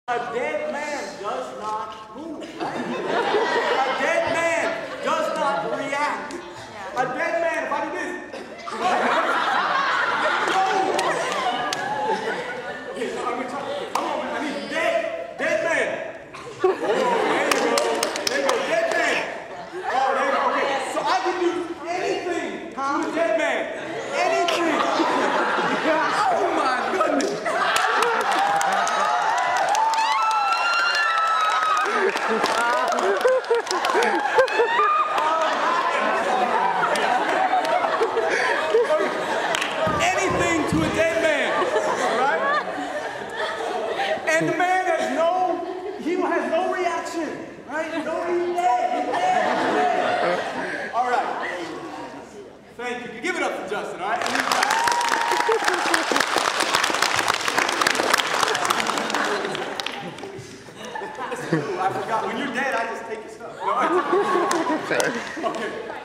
A dead man does not move, right? A dead man does not react. A dead man, if I do this, okay, so I'm gonna try. Come on, man. I need dead man. Oh, there you go. There you go, dead man. Oh, there you go. Okay, so I can do anything to a dead man. Anything. Oh my goodness. Anything to a dead man, right? And the man has no reaction, right? He's already dead. He's dead. All right. Thank you. Give it up for Justin, all right? I forgot. When you're dead, I just take your stuff. No, okay.